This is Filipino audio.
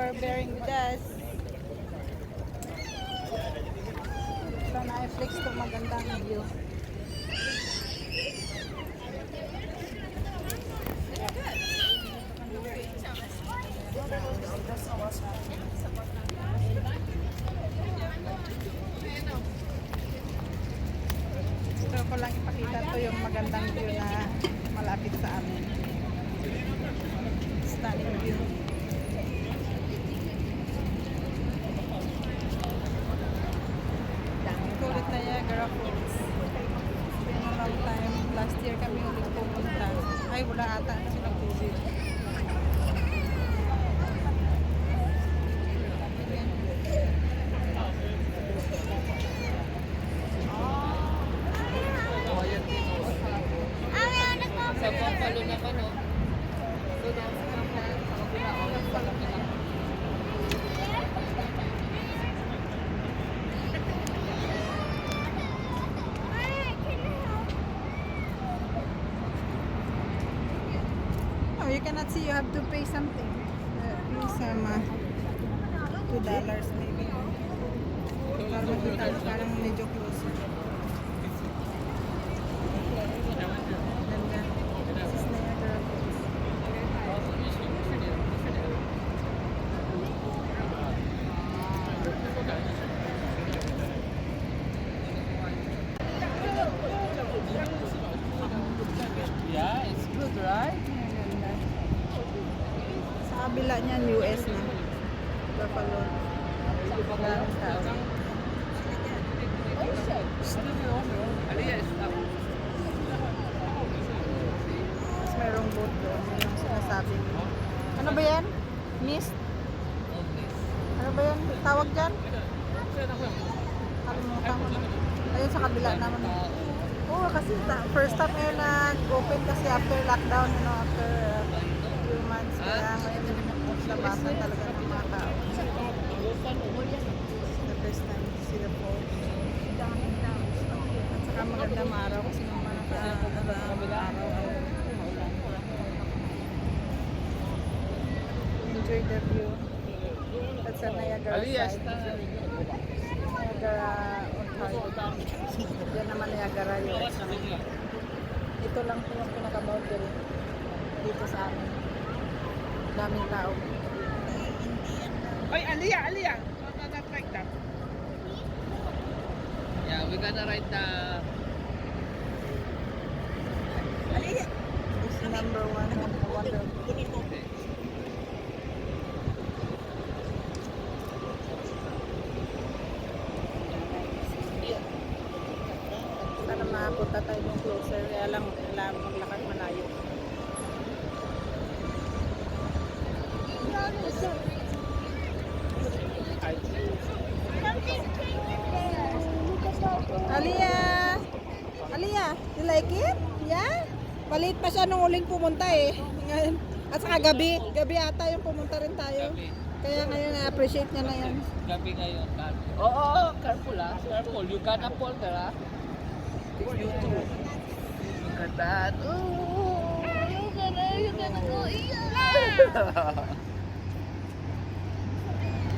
for bearing with us. So, na-flex itong magandang view. Gusto ko lang ipakita to yung magandang view na malapit sa amin. Stunning view. Ulit na Niagara Falls. It's been a long time. Last year kami ulit pumunta. Ay, wala ata na silang tubig. Sa Buffalo naman, no? So, doon sa Oh, you cannot see. You have to pay something. Some $2 maybe. Para makita mo parang medyo closer. Ganda. This is Niagara Falls. Yeah, it's good, right? Ganda. Sa kabila niyan, US na. Buffalo. Maraming tao. Tapos mayroong boat doon. Yung sinasabi mo. Ano ba yan? Mist? Ano ba yan? Tawag dyan? Kalimutan ko na. Ayun sa kabila naman. Oo, kasi first time ngayon nag-open kasi after lockdown, you know, after few months. Kaya ngayon labasan talaga ng mga tao. The first time to see the falls. At saka magandang araw kasi naman araw. Enjoy the view. That's a Niagara side. Niagara Ontario. Diyan naman Niagara US. Ito lang po yung pinaka-boundary dito sa amin. Daming tao. Ay, Aliyah! Not like that. Yeah, we're gonna ride the... Aliyah! It's number one. Wonder. Sana makapunta tayo ng closer. Kaya lang maglakad malayo. Aliyah, you like it? Yeah? Maliit pa siya nung uling pumunta eh. Ngayon, at saka gabi ata yung pumunta rin tayo. Kaya ngayon na-appreciate niya na yan. Gabi ngayon. Oo, careful ah. Careful. You gonna fall there ah. You too. Look at that. Oh, you gonna go. Yeah.